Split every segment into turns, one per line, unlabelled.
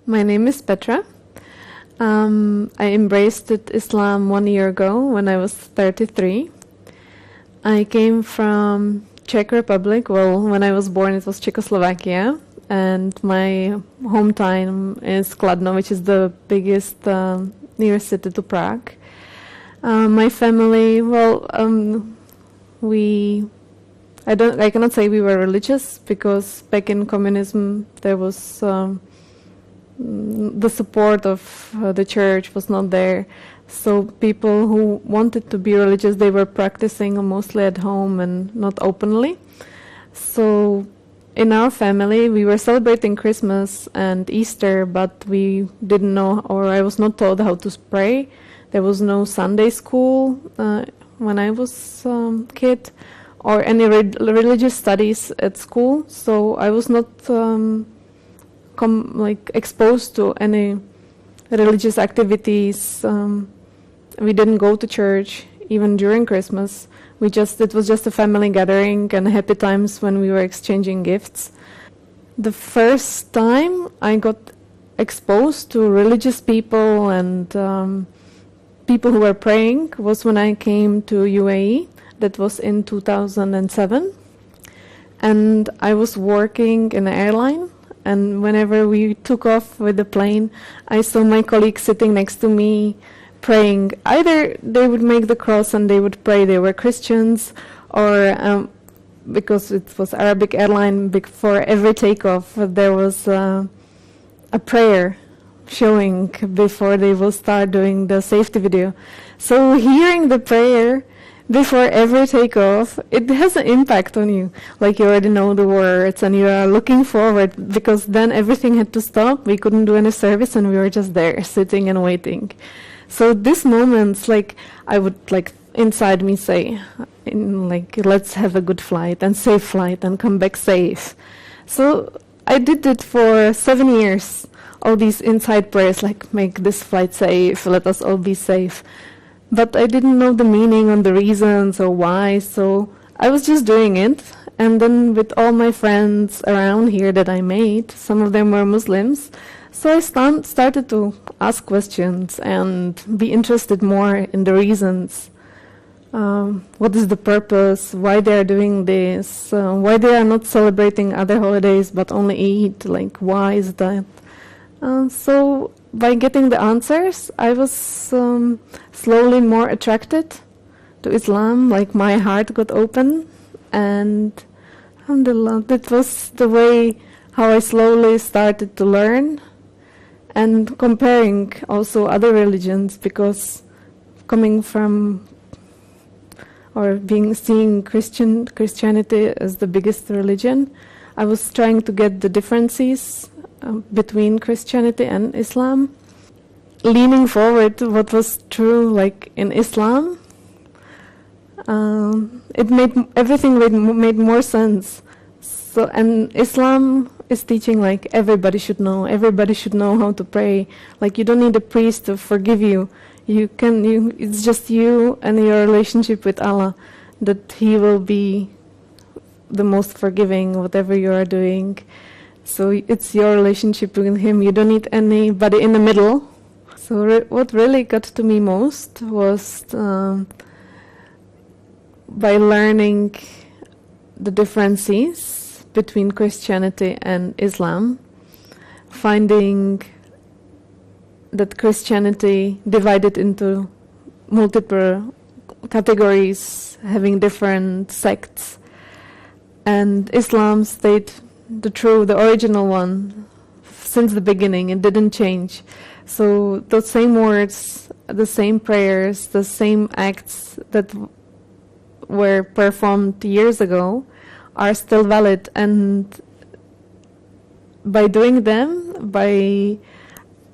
My name is Petra. I embraced Islam 1 year ago when I was 33. I came from Czech Republic. Well, when I was born, it was Czechoslovakia, and my hometown is Kladno, which is the biggest nearest city to Prague. My family, I cannot say we were religious because back in communism there was the support of the church was not there. So people who wanted to be religious, they were practicing mostly at home and not openly. So in our family, we were celebrating Christmas and Easter, but we didn't know, or I was not taught how to pray. There was no Sunday school when I was kid, or any religious studies at school. So I was not exposed to any religious activities. We didn't go to church even during Christmas. It was just a family gathering and happy times when we were exchanging gifts. The first time I got exposed to religious people and people who were praying was when I came to UAE. That was in 2007. And I was working in an airline. And whenever we took off with the plane, I saw my colleagues sitting next to me praying. Either they would make the cross and they would pray, they were Christians, or because it was Arabic airline, before every takeoff there was a prayer showing before they will start doing the safety video. So hearing the prayer before every takeoff, it has an impact on you. Like you already know the words and you are looking forward, because then everything had to stop. We couldn't do any service and we were just there sitting and waiting. So these moments, I would inside me say, let's have a good flight and safe flight and come back safe. So I did it for 7 years. All these inside prayers, make this flight safe, let us all be safe. But I didn't know the meaning and the reasons or why, so I was just doing it. And then with all my friends around here that I made, some of them were Muslims, so I started to ask questions and be interested more in the reasons. What is the purpose? Why they are doing this? Why they are not celebrating other holidays but only Eid? Why is that? So by getting the answers, I was slowly more attracted to Islam. My heart got open, and alhamdulillah, that was the way how I slowly started to learn and comparing also other religions, because coming from seeing Christianity as the biggest religion, I was trying to get the differences between Christianity and Islam. Leaning forward to what was true, in Islam, everything made more sense. So, and Islam is teaching everybody should know how to pray. You don't need a priest to forgive you. It's just you and your relationship with Allah, that He will be the most forgiving whatever you are doing. So it's your relationship with Him. You don't need anybody in the middle. So what really got to me most was by learning the differences between Christianity and Islam, finding that Christianity divided into multiple categories, having different sects, and Islam stayed the original one since the beginning. It didn't change. So the same words, the same prayers, the same acts that were performed years ago are still valid, and by doing them, by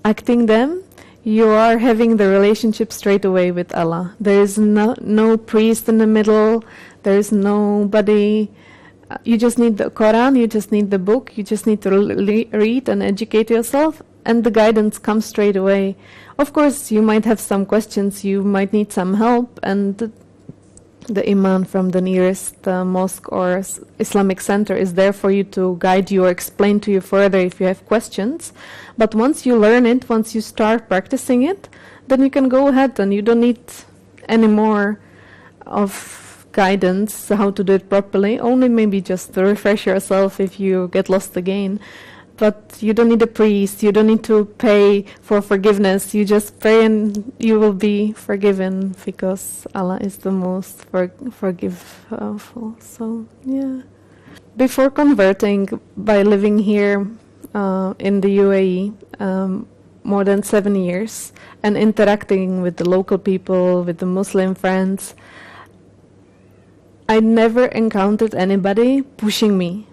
acting them, you are having the relationship straight away with Allah. There is no priest in the middle, there is nobody. You just need the Quran, you just need the book, you just need to read and educate yourself, and the guidance comes straight away. Of course, you might have some questions, you might need some help, and the imam from the nearest mosque or Islamic center is there for you to guide you or explain to you further if you have questions. But once you learn it, once you start practicing it, then you can go ahead and you don't need any more of guidance how to do it properly. Only maybe just to refresh yourself if you get lost again. But you don't need a priest, you don't need to pay for forgiveness. You just pray and you will be forgiven because Allah is the most forgiveful. So, yeah. Before converting, by living here in the UAE more than 7 years and interacting with the local people, with the Muslim friends, I never encountered anybody pushing me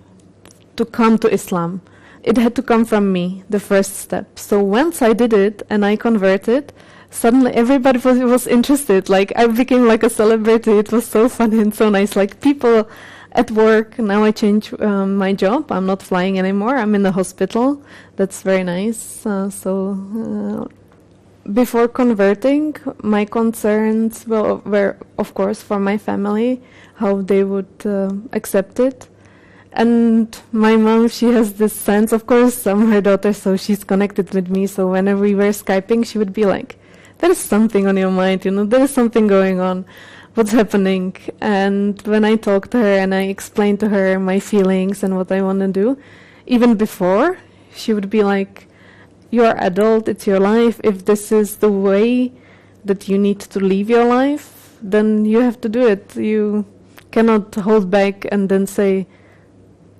to come to Islam. It had to come from me, the first step. So once I did it and I converted, suddenly everybody was interested. Like I became like a celebrity. It was so funny and so nice. Like people at work, now I changed my job. I'm not flying anymore. I'm in the hospital. That's very nice. Before converting, my concerns were, of course, for my family, how they would accept it. And my mom, she has this sense, of course, I'm her daughter, so she's connected with me. So whenever we were Skyping, she would be like, there is something on your mind, there is something going on. What's happening? And when I talked to her and I explained to her my feelings and what I want to do, even before, she would be like, you're adult, it's your life. If this is the way that you need to live your life, then you have to do it. You cannot hold back and then say,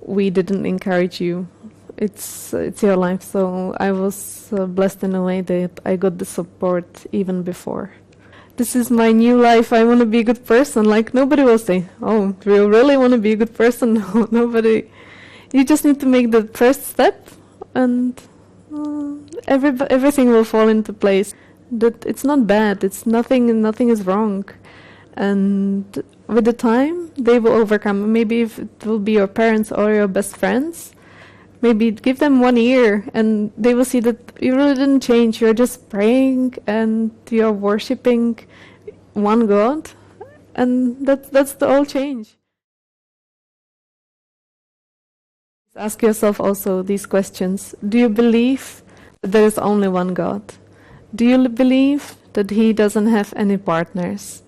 we didn't encourage you. It's your life. So I was blessed in a way that I got the support even before. This is my new life. I want to be a good person. Like nobody will say, oh, do you really want to be a good person? No, nobody. You just need to make the first step and everything will fall into place. That it's not bad. It's nothing is wrong. And with the time, they will overcome. Maybe if it will be your parents or your best friends, maybe give them 1 year and they will see that you really didn't change. You're just praying and you're worshipping one God, and that's the whole change. Ask yourself also these questions. Do you believe that there is only one God? Do you believe that He doesn't have any partners?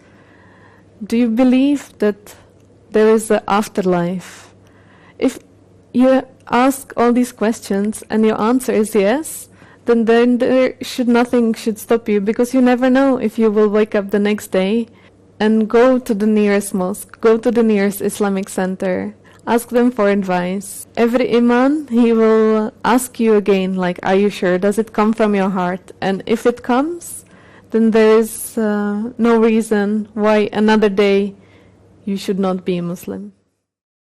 Do you believe that there is an afterlife? If you ask all these questions and your answer is yes, then nothing should stop you, because you never know if you will wake up the next day and go to the nearest mosque, go to the nearest Islamic center, ask them for advice. Every imam, he will ask you again, like, are you sure? Does it come from your heart? And if it comes, then there is no reason why another day you should not be a Muslim.